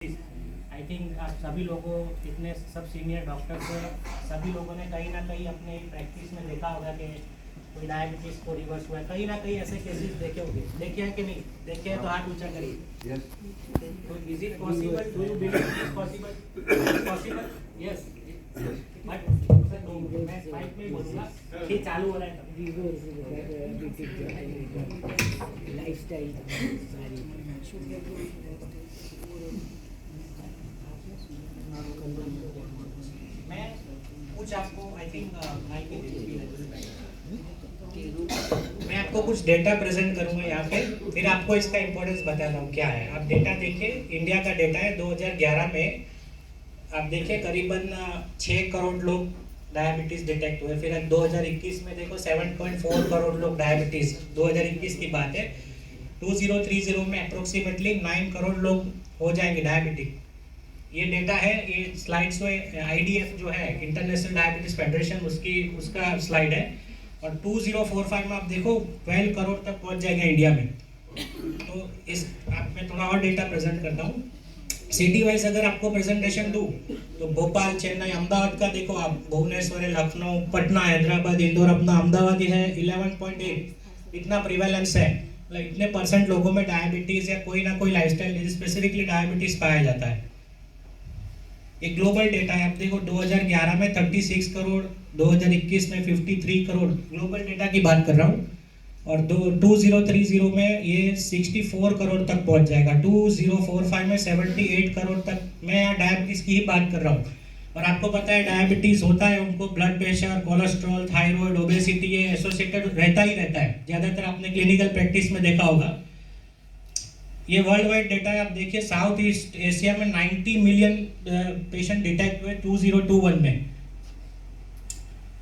I think आप सभी लोगों इतने सब सीनियर डॉक्टर्स हैं, सभी लोगों ने कहीं ना कहीं अपने प्रैक्टिस में देखा होगा कि कोई डायबिटीज़ को रिवर्स हुआ है। कहीं ना कहीं ऐसे केसेस देखे होंगे, देखे हैं कि नहीं देखे हैं तो हाथ ऊंचा करिए। तो is it possible? Do you believe it is possible? Possible? Yes. But मैं स्पाइक में ही बोलूँगा कि चालू हो रहा है लाइफस्टाइल मैं कुछ आपको आई थिंक मैं आपको कुछ डेटा प्रेजेंट करूंगा यहाँ पे, फिर आपको इसका इम्पोर्टेंस बता रहा हूँ क्या है। आप डेटा देखिए, इंडिया का डेटा है 2011 में। आप देखिए करीबन 6 करोड़ लोग डायबिटीज़ डिटेक्ट हुए। फिर 2021 में देखो 7.4 करोड़ लोग डायबिटीज़, 2021 की बात है। 2030 में अप्रोक्सीमेटली 9 करोड़ लोग हो जाएंगे डायबिटिक। ये डेटा है, ये स्लाइड्स में IDF जो है इंटरनेशनल डायबिटीज फेडरेशन उसका स्लाइड है। और 2045 में आप देखो 12 करोड़ तक पहुंच जाएगा इंडिया में। तो इस आप मैं थोड़ा और डेटा प्रेजेंट करता हूँ सिटी वाइज। अगर आपको प्रेजेंटेशन दूँ तो भोपाल, चेन्नई, अहमदाबाद का देखो आप, भुवनेश्वर, लखनऊ, पटना, हैदराबाद, इंदौर, अपना अहमदाबाद है 11.8 इतना प्रिवेलेंस है। मतलब इतने परसेंट लोगों में डायबिटीज़ या कोई ना कोई लाइफस्टाइल डिजीज स्पेसिफिकली डायबिटीज़ पाया जाता है। एक ग्लोबल डेटा है, आप देखो 2011 में 36 करोड़, 2021 में 53 करोड़, ग्लोबल डेटा की बात कर रहा हूँ। और 2030 में ये 64 करोड़ तक पहुंच जाएगा। 2045 में 78 करोड़ तक। मैं यहाँ डायबिटीज़ की ही बात कर रहा हूँ। और आपको पता है डायबिटीज़ होता है उनको blood pressure, cholesterol, thyroid, obesity ये एसोसिएटेड रहता ही रहता है। ज़्यादातर आपने क्लिनिकल प्रैक्टिस में देखा होगा। ये वर्ल्ड वाइड डेटा है, आप देखिए साउथ ईस्ट एशिया में 90 मिलियन पेशेंट डिटेक्ट हुए 2021 में।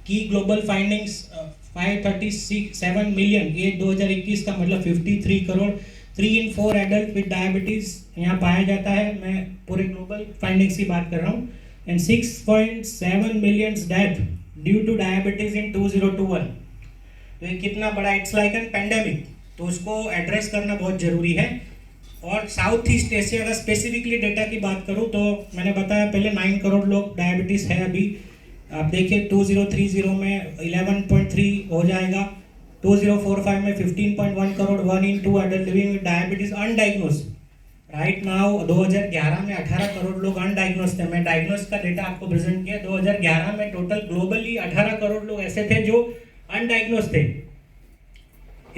की ग्लोबल फाइंडिंग्स 537 मिलियन, ये 2021 का मतलब 53 crore. 3 in 4 adult with diabetes यहाँ पाया जाता है। मैं पूरे ग्लोबल फाइंडिंग्स की बात कर रहा हूँ। And 6.7 million death due to diabetes in 2021। तो ये कितना बड़ा, इट्स लाइक एन पेंडेमिक। तो उसको एड्रेस करना बहुत जरूरी है। और साउथ ईस्ट एशिया का स्पेसिफिकली डेटा की बात करूं तो मैंने बताया पहले 9 करोड़ लोग डायबिटीज़ है अभी। आप देखिए 2030 में 11.3 हो जाएगा। 2045 में 15.1 crore, 1 in 2 adult living with diabetes undiagnosed. Right now 2011 में 18 करोड़ लोग अनडायग्नोज थे। मैं डायग्नोज का डेटा आपको प्रेजेंट किया। 2011 में टोटल ग्लोबली 18 करोड़ लोग ऐसे थे जो अनडायग्नोज थे।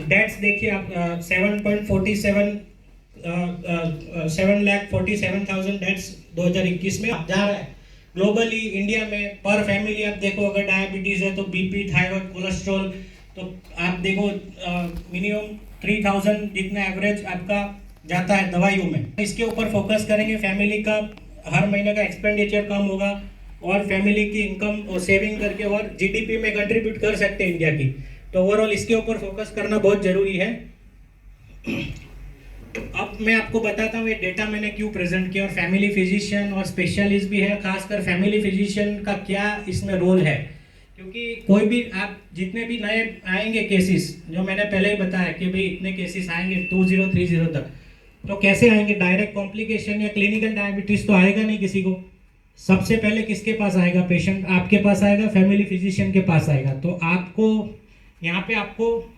डेट्स देखिए आप 7,47,000 डेथ्स 2021 में जा रहा है। ग्लोबली इंडिया में पर फैमिली आप देखो, अगर डायबिटीज़ है तो बीपी, थायराइड, कोलेस्ट्रॉल, तो आप देखो मिनिमम 3,000 जितना एवरेज आपका जाता है दवाइयों में। इसके ऊपर फोकस करेंगे। फैमिली का हर महीने का एक्सपेंडिचर कम होगा और फैमिली की इनकम और सेविंग करके और GDP में कंट्रीब्यूट कर सकते हैं इंडिया की। तो ओवरऑल इसके ऊपर फोकस करना बहुत ज़रूरी है। अब मैं आपको बताता हूँ ये डेटा मैंने क्यों प्रेजेंट किया। और फैमिली फिजिशियन और स्पेशलिस्ट भी है, खासकर फैमिली फिजिशियन का क्या इसमें रोल है। क्योंकि कोई भी आप जितने भी नए आएंगे केसेस, जो मैंने पहले ही बताया कि भाई इतने केसेस आएंगे 2030 तक, तो कैसे आएंगे? डायरेक्ट कॉम्प्लिकेशन या क्लिनिकल डायबिटीज़ तो आएगा नहीं किसी को। सबसे पहले किसके पास आएगा पेशेंट? आपके पास आएगा, फैमिली फिजिशियन के पास आएगा। तो आपको यहाँ पे आपको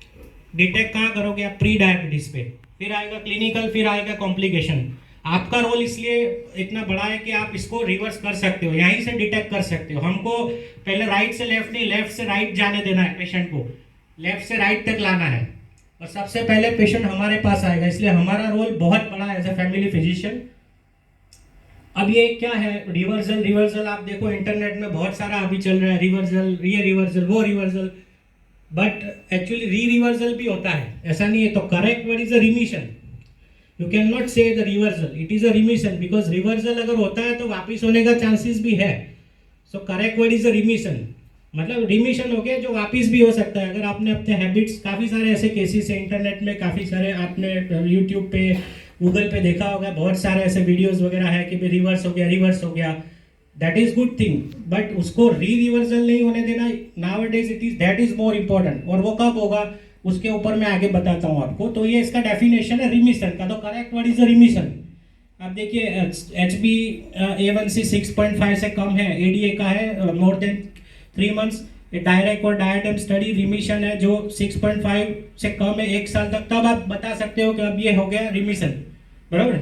डिटेक्ट कहाँ करोगे आप? प्री डायबिटीज़ पे, फिर आएगा क्लिनिकल, फिर आएगा कॉम्प्लिकेशन। आपका रोल इसलिए इतना बड़ा है कि आप इसको रिवर्स कर सकते हो, यहीं से डिटेक्ट कर सकते हो। हमको पहले राइट से लेफ्ट नहीं, लेफ्ट से राइट जाने देना है पेशेंट को, लेफ्ट से राइट तक लाना है। और सबसे पहले पेशेंट हमारे पास आएगा, इसलिए हमारा रोल बहुत बड़ा है एज ए फैमिली फिजिशियन। अब ये क्या है रिवर्सल आप देखो इंटरनेट में बहुत सारा अभी चल रहा है, रिवर्सल, ये रिवर्सल, वो रिवर्सल। बट एक्चुअली रिवर्सल भी होता है, ऐसा नहीं है। तो correct word is a remission. You can not say the reversal, it is a remission, because reversal अगर होता है तो वापिस होने का चांसेस भी है। So correct word is a remission, मतलब रिमिशन हो गया जो वापिस भी हो सकता है। अगर आपने अपने हैबिट्स, काफ़ी सारे ऐसे केसेस है इंटरनेट में, काफ़ी सारे आपने यूट्यूब पे, गूगल पे देखा होगा, बहुत सारे ऐसे वीडियोज़ वगैरह है कि भाई रिवर्स हो गया। That is good thing, but उसको रिवर्सल नहीं होने देना। Now days it is, that is more important. और वो कब होगा उसके ऊपर मैं आगे बताता हूँ आपको। तो ये इसका डेफिनेशन है रिमिशन का। तो correct word is a remission. अब देखिए HbA1c 6.5 से कम है, ADA का है मोर देन 3 मंथ्स, डायरेक्ट और डायटम स्टडी रिमिशन है जो 6.5 से कम है 1 साल तक, तब आप बता सकते हो कि अब ये हो गया रिमिशन, बराबर।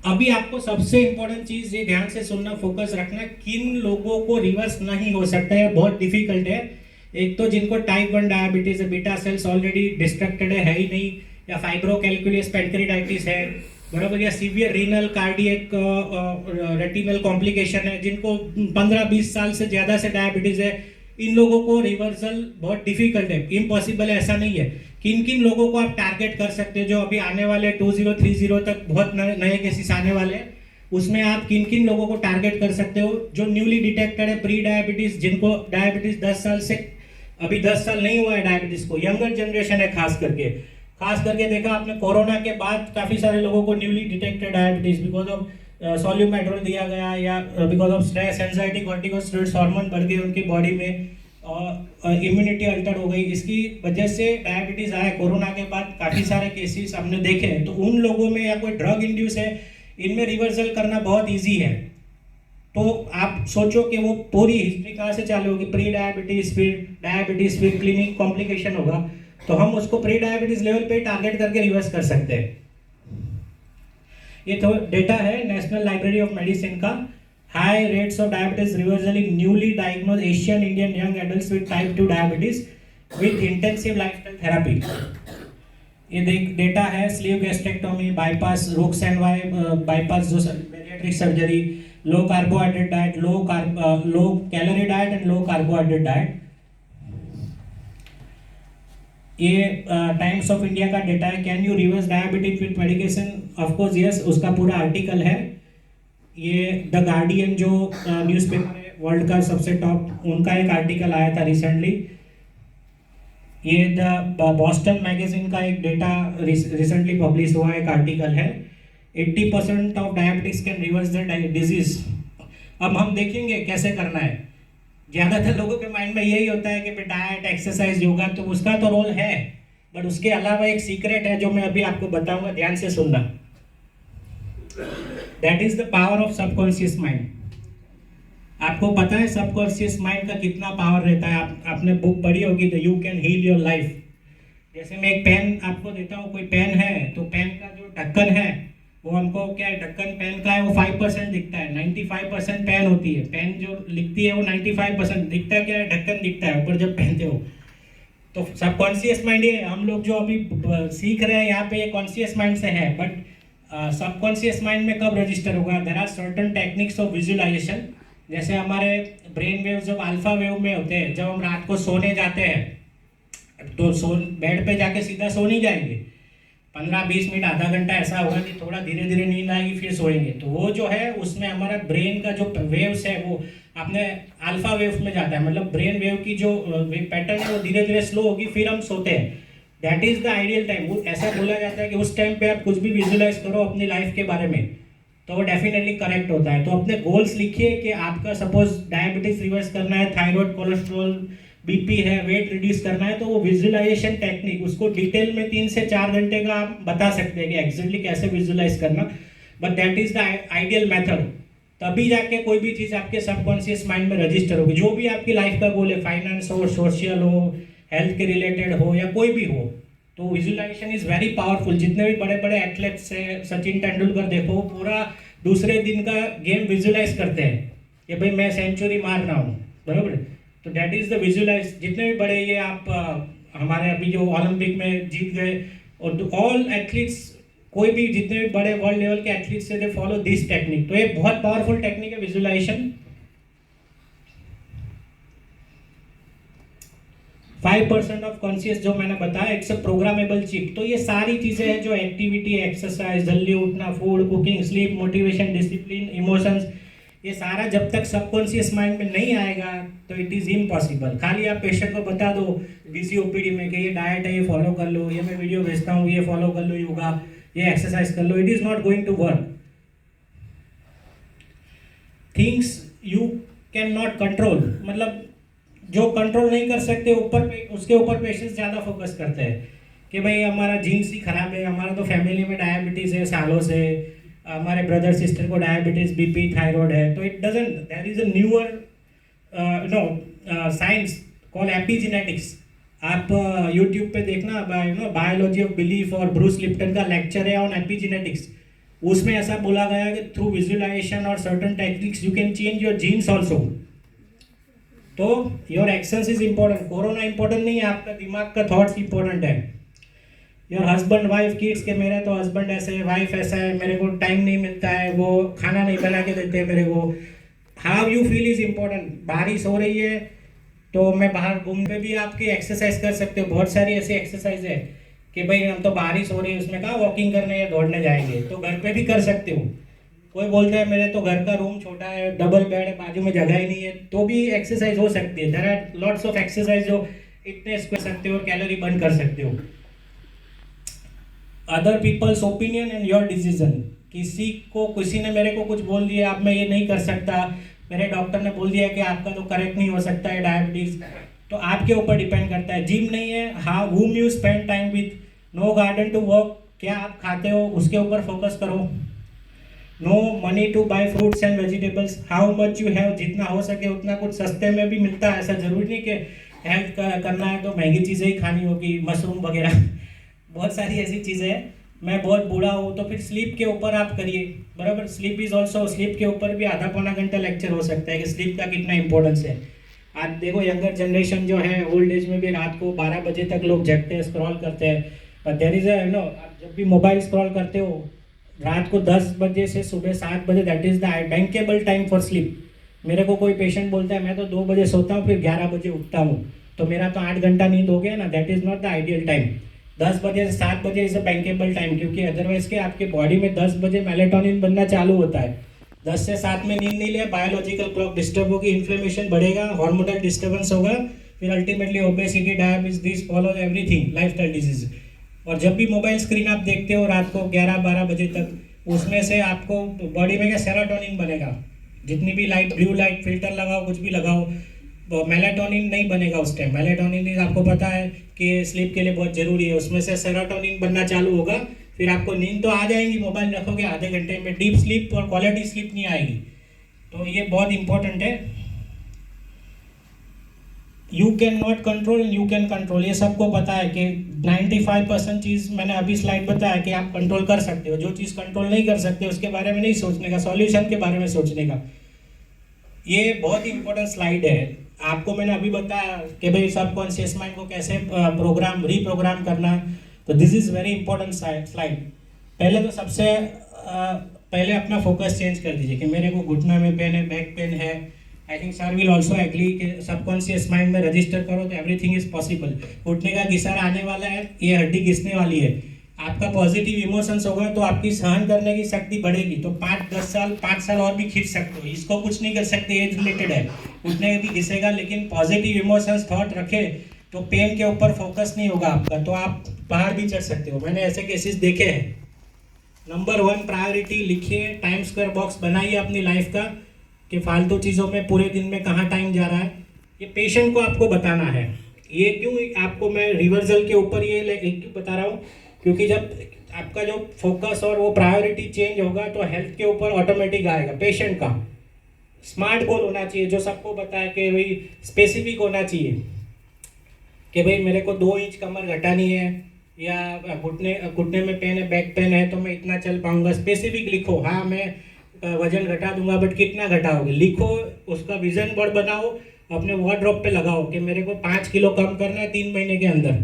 अभी आपको सबसे इंपॉर्टेंट चीज ये ध्यान से सुनना, फोकस रखना, किन लोगों को रिवर्स नहीं हो सकता है, बहुत डिफिकल्ट है। एक तो जिनको टाइप 1 डायबिटीज है, बीटा सेल्स ऑलरेडी डिस्ट्रक्टेड है ही नहीं, या फाइब्रोकैल्कुलस पेनक्रेटाइटिस है, बराबर, या severe renal cardiac retinal complication है, जिनको 15-20 साल से ज़्यादा से डायबिटीज़ है, इन लोगों को रिवर्सल बहुत डिफिकल्ट है, इम्पॉसिबल है ऐसा नहीं है। किन किन लोगों को आप टारगेट कर सकते हैं जो अभी आने वाले 2030 तक बहुत नए केसेस आने वाले हैं, उसमें आप किन किन लोगों को टारगेट कर सकते हो जो न्यूली डिटेक्टेड है प्री डायबिटीज़, जिनको डायबिटीज़ 10 साल से, अभी 10 साल नहीं हुआ है डायबिटीज़ को, यंगर जनरेशन है खास करके देखा आपने कोरोना के बाद काफ़ी सारे लोगों को newly detected diabetes because of Solumedrol दिया गया, या because of stress, anxiety, corticosteroids hormone बढ़ गए उनकी बॉडी में, और इम्यूनिटी अल्टर हो गई, इसकी वजह से डायबिटीज़ आया कोरोना के बाद, काफ़ी सारे केसेस हमने देखे हैं। तो उन लोगों में या कोई ड्रग इंड्यूस है, इनमें रिवर्सल करना बहुत ईजी है। तो आप सोचो कि वो पूरी हिस्ट्री कहाँ से चालू होगी, प्री डायबिटीज़, फिर क्लिनिक कॉम्प्लिकेशन होगा, तो हम उसको प्री डायबिटीज लेवल पे टारगेट करके रिवर्स कर सकते हैं। ये तो डेटा है नेशनल लाइब्रेरी ऑफ मेडिसिन का, high rates of diabetes reversal in newly diagnose Asian Indian young adults with type 2 diabetes with intensive lifestyle therapy. ये डेटा है स्लीव गैस्ट्रेक्टोमी, बाईपास, रोक्सएनवाई बाईपास जो bariatric surgery, low carbohydrate diet, low calorie diet and low carbohydrate diet. ये times of India का data है, can you reverse diabetes with medication, of course yes, उसका पूरा article है। ये the guardian जो newspaper है वर्ल्ड का सबसे टॉप, उनका एक आर्टिकल आया था रिसेंटली। ये द बॉस्टन मैगजीन का एक डेटा रिसेंटली पब्लिश हुआ एक आर्टिकल है, 80% of diabetics can reverse the disease. अब हम देखेंगे कैसे करना है। ज़्यादातर लोगों के माइंड में यही होता है कि डाइट, एक्सरसाइज, योगा, तो उसका तो रोल है, बट उसके अलावा एक सीक्रेट है जो मैं अभी आपको बताऊंगा, ध्यान से सुनना। That is the power of subconscious mind. आपको पता है सबकॉन्शियस माइंड का कितना पावर रहता है? आपने बुक पढ़ी होगी the you can heal your life. जैसे मैं एक पेन आपको देता हूँ, कोई पेन है तो पेन का जो ढक्कन है वो हमको क्या है, ढक्कन पेन का है वो 5% दिखता है, 95% पेन होती है, पेन जो लिखती है वो 95% दिखता है, क्या है, ढक्कन दिखता है ऊपर जब पहनते हो। तो सबकॉन्शियस माइंड ये हम लोग जो अभी सीख रहे हैं यहाँ पे, ये कॉन्शियस माइंड से है, बट सबकॉन्शियस माइंड में कब रजिस्टर होगा? There are certain techniques of visualization. जैसे हमारे ब्रेन वेव जब अल्फा वेव में होते हैं, जब हम रात को सोने जाते हैं तो बेड पे जाके सीधा सो नहीं जाएंगे, 15-20 मिनट, आधा घंटा ऐसा होगा कि थोड़ा धीरे धीरे नींद आएगी, फिर सोएंगे। तो वो जो है उसमें हमारा ब्रेन का जो वेव्स है वो अपने अल्फा वेव में जाता है, मतलब ब्रेन वेव की जो पैटर्न है वो धीरे धीरे स्लो होगी, फिर हम सोते हैं। That is the ideal time. ऐसा बोला जाता है कि उस टाइम पे आप कुछ भी विजुअलाइज करो अपनी लाइफ के बारे में तो वो डेफिनेटली करेक्ट होता है। तो अपने गोल्स लिखिए कि आपका सपोज डायबिटीज रिवर्स करना है, थायराइड, कोलेस्ट्रॉल, बीपी है, वेट रिड्यूस करना है, तो वो विजुअलाइजेशन टेक्निक उसको डिटेल में 3 से 4 घंटे का आप बता सकते हैं कि एग्जैक्टली कैसे विजुअलाइज करना, but that is the ideal method. तभी जाके कोई भी चीज़ आपके सबकॉन्शियस माइंड में रजिस्टर होगी। जो भी आपकी लाइफ का गोल है, फाइनेंस हो, सोशल हो, हेल्थ के रिलेटेड हो या कोई भी हो, तो विजुअलाइजेशन इज वेरी पावरफुल। जितने भी बड़े बड़े एथलेट्स हैं, सचिन तेंदुलकर देखो, पूरा दूसरे दिन का गेम विजुअलाइज करते हैं कि भाई मैं सेंचुरी मार रहा हूँ, बराबर। तो दैट इज द विजुअलाइज। जितने भी बड़े ये आप हमारे अभी जो ओलंपिक में जीत गए, और ऑल एथलीट्स, कोई भी जितने भी बड़े वर्ल्ड लेवल के एथलीट्स से, दे फॉलो दिस टेक्निक। तो ये बहुत पावरफुल टेक्निक है विजुअलाइजेशन। 5% ऑफ कॉन्शियस जो मैंने बताया, इट्स अ प्रोग्रामेबल चिप। तो ये सारी चीजें हैं जो एक्टिविटी, एक्सरसाइज, जल्दी उठना, food, cooking, sleep, motivation, discipline, emotions, ये सारा जब तक सबकॉन्शियस माइंड में नहीं आएगा तो इट इज इम्पॉसिबल। खाली आप पेशेंट को बता दो बीसी ओपीडी में कि ये डाइट है, ये फॉलो कर लो, ये मैं वीडियो भेजता हूँ, ये फॉलो कर लो, योगा, ये एक्सरसाइज कर लो, it is not going to work. Things you can not control, मतलब जो कंट्रोल नहीं कर सकते ऊपर पे, उसके ऊपर पेशेंट्स ज़्यादा फोकस करते हैं कि भाई हमारा जीन्स ही खराब है, हमारा तो फैमिली में डायबिटीज़ है सालों से, हमारे ब्रदर सिस्टर को डायबिटीज़, बीपी, थायराइड है, तो it doesn't, there is a newer science call epigenetics. आप यूट्यूब पे देखना, बायोलॉजी ऑफ बिलीफ और ब्रूस लिप्टन का लेक्चर है ऑन एपिजेनेटिक्स। उसमें ऐसा बोला गया है कि थ्रू विजुअलाइजेशन और certain techniques you can change your genes also. तो your actions is important, corona important नहीं है, आपका दिमाग का थॉट्स इंपॉर्टेंट है। योर हस्बैंड, वाइफ, किड्स के मेरा तो हस्बैंड ऐसे है, वाइफ ऐसा है, मेरे को टाइम नहीं मिलता है, वो खाना नहीं बना के देते मेरे को। How you feel is important. बारिश हो रही है तो मैं बाहर घूमने भी आपकी एक्सरसाइज कर सकते हो, बहुत सारी ऐसी एक्सरसाइज है कि भाई हम तो बारिश हो रही है उसमें कहाँ वॉकिंग करने या दौड़ने जाएंगे, तो घर पे भी कर सकते हो। कोई बोलता है मेरे तो घर का रूम छोटा है, डबल बेड है, बाजू में जगह ही नहीं है, तो भी एक्सरसाइज हो सकती है। There are lots of exercise जो इतने कर सकते हो और कैलोरी बर्न कर सकते हो। Other peoples opinion and your decision. किसी ने मेरे को कुछ बोल दिया, अब मैं ये नहीं कर सकता, मेरे डॉक्टर ने बोल दिया कि आपका तो करेक्ट नहीं हो सकता है डायबिटीज, तो आपके ऊपर डिपेंड करता है। जिम नहीं है, हाँ, whom you spend time with, no garden to work, क्या आप खाते हो उसके ऊपर फोकस करो। No money to buy fruits and vegetables, how much you have, जितना हो सके उतना। कुछ सस्ते में भी मिलता है, ऐसा जरूरी नहीं कि हेल्थ करना है तो महंगी चीज़ें ही खानी होगी, मशरूम वगैरह बहुत सारी ऐसी चीज़ें हैं। मैं बहुत बूढ़ा हूँ तो फिर स्लीप के ऊपर आप करिए, बराबर। स्लीप इज ऑल्सो, स्लीप के ऊपर भी आधा पौना घंटा लेक्चर हो सकता है कि स्लीप का कितना इंपॉर्टेंस है। आज देखो यंगर जनरेशन जो है, ओल्ड एज में भी रात को 12 बजे तक लोग जगते हैं, स्क्रॉल करते हैं। देयर इज आप जब भी मोबाइल स्क्रॉल करते हो रात को 10 बजे से सुबह 7 बजे, that is the bankable time for sleep. मेरे को कोई पेशेंट बोलता है मैं तो 2 बजे सोता हूँ फिर 11 बजे उठता हूँ, तो मेरा तो 8 घंटा नींद हो गया ना, that is not the ideal time. 10 बजे से 7 बजे इज अ बैंकेबल टाइम, क्योंकि अदरवाइज के आपके बॉडी में 10 बजे मेलेटोनिन बनना चालू होता है। 10 से 7 में नींद नहीं लिया, बायोलॉजिकल क्लॉक डिस्टर्ब होगी, इन्फ्लेमेशन बढ़ेगा, हार्मोनल डिस्टर्बेंस होगा, फिर ultimately obesity, diabetes, this follow everything, lifestyle disease. और जब भी मोबाइल स्क्रीन आप देखते हो रात को 11-12 बजे तक, उसमें से आपको बॉडी में क्या सेरोटोनिन बनेगा। जितनी भी लाइट, ब्लू लाइट फिल्टर लगाओ, कुछ भी लगाओ, मेलाटोनिन नहीं बनेगा उस टाइम। मेलाटोनिन आपको पता है कि स्लीप के लिए बहुत ज़रूरी है, उसमें से सेरोटोनिन बनना चालू होगा, फिर आपको नींद तो आ जाएगी, मोबाइल रखोगे आधे घंटे में, डीप स्लीप और क्वालिटी स्लीप नहीं आएगी। तो ये बहुत इंपॉर्टेंट है। You can not control, you can control, ये सबको पता है कि 95% चीज़ मैंने अभी स्लाइड बताया कि आप कंट्रोल कर सकते हो। जो चीज़ कंट्रोल नहीं कर सकते उसके बारे में नहीं सोचने का, सॉल्यूशन के बारे में सोचने का। ये बहुत इंपॉर्टेंट स्लाइड है। आपको मैंने अभी बताया कि भाई सबकॉन्शियस माइंड को कैसे रीप्रोग्राम करना है, तो this is very important slide. पहले तो सबसे पहले अपना फोकस चेंज कर दीजिए कि मेरे को घुटने में पेन है, बैक पेन है। I think sir will also agree कि सबकॉन्शियस माइंड में रजिस्टर करो तो एवरीथिंग इज पॉसिबल। घुटने का घिसार आने वाला है, ये हड्डी घिसने वाली है। आपका पॉजिटिव इमोशंस होगा तो आपकी सहन करने की शक्ति बढ़ेगी, तो 5-10 साल 5 साल और भी खींच सकते हो। इसको कुछ नहीं कर सकते, एज रिलेटेड है, घुटने भी घिसेगा, लेकिन पॉजिटिव इमोशंस थॉट रखे तो पेन के ऊपर फोकस नहीं होगा आपका, तो आप पहाड़ भी चढ़ सकते हो। मैंने ऐसे केसेस देखे हैं। नंबर 1 प्रायोरिटी लिखिए, टाइम स्क्वायर बॉक्स बनाइए अपनी लाइफ का कि फालतू चीज़ों में पूरे दिन में कहाँ टाइम जा रहा है। ये पेशेंट को आपको बताना है। ये क्यों आपको मैं रिवर्सल के ऊपर ये क्यों बता रहा हूँ, क्योंकि जब आपका जो फोकस और वो प्रायोरिटी चेंज होगा तो हेल्थ के ऊपर ऑटोमेटिक आएगा। पेशेंट का स्मार्ट गोल होना चाहिए, जो सबको बताए कि भाई स्पेसिफिक होना चाहिए कि भाई मेरे को 2 इंच कमर घटानी है, या घुटने में पेन है, बैक पेन है, तो मैं इतना चल पाऊंगा। स्पेसिफिक लिखो, हाँ मैं वजन घटा दूंगा, बट कितना घटाओगे लिखो, उसका विजन बोर्ड बनाओ, अपने वार्डरोब पे लगाओ कि मेरे को 5 किलो कम करना है 3 महीने के अंदर।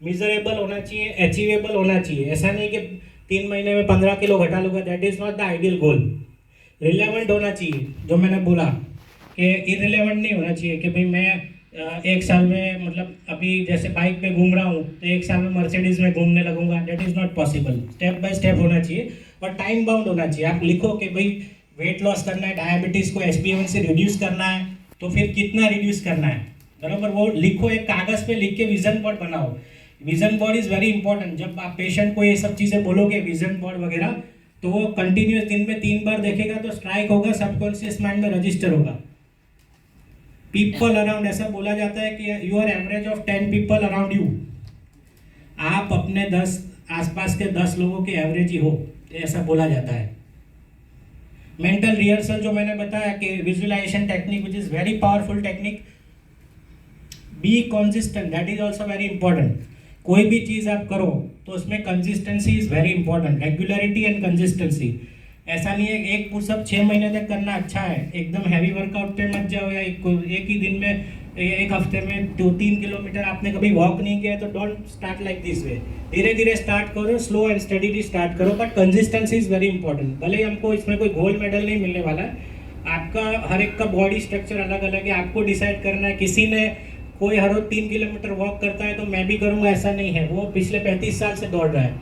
मिजरेबल होना चाहिए, अचीवेबल होना चाहिए। ऐसा नहीं कि 3 महीने में 15 किलो घटा लूँगा, that is not the ideal goal. Relevant होना चाहिए, जो मैंने बोला कि इरिलेवेंट नहीं होना चाहिए कि भाई मैं 1 साल में, मतलब अभी जैसे बाइक पे घूम रहा हूँ तो 1 साल में मर्सिडीज़ में घूमने लगूंगा, that is not possible. Step by step होना चाहिए और टाइम बाउंड होना चाहिए। आप लिखो कि भाई वेट लॉस करना है, डायबिटीज़ को HbA1c रिड्यूस करना है, तो फिर कितना रिड्यूस करना है, बराबर वो लिखो। एक कागज़ पे लिख के विजन बोर्ड बनाओ। Vision board is very important. जब आप पेशेंट को ये सब चीज़ें बोलोगे विजन बोर्ड वगैरह, तो वो कंटिन्यूस दिन में 3 बार देखेगा तो स्ट्राइक होगा, सबकॉन्शियस माइंड में रजिस्टर होगा। पीपल अराउंड, ऐसा बोला जाता है कि you are average of 10 people around you. आप अपने 10 आसपास के 10 लोगों के एवरेज ही हो, ऐसा बोला जाता है। मेंटल रिहर्सल जो मैंने बताया कि visualization technique which is very powerful technique, be consistent, that is also very important. कोई भी चीज़ आप करो तो उसमें consistency is very important, regularity and consistency. ऐसा नहीं है एक पुशअप 6 महीने तक करना अच्छा है, एकदम हैवी वर्कआउट पे मत जाओ, या एक ही दिन में एक हफ्ते में 2-3 किलोमीटर आपने कभी वॉक नहीं किया है तो don't start like this way. धीरे धीरे स्टार्ट करो, स्लो एंड स्टडीली स्टार्ट करो, but consistency is very important. भले ही हमको इसमें कोई गोल्ड मेडल नहीं मिलने वाला है, आपका हर एक का बॉडी स्ट्रक्चर अलग अलग है, आपको डिसाइड करना है। किसी ने कोई हर रोज 3 किलोमीटर वॉक करता है तो मैं भी करूँगा, ऐसा नहीं है। वो पिछले 35 साल से दौड़ रहा है।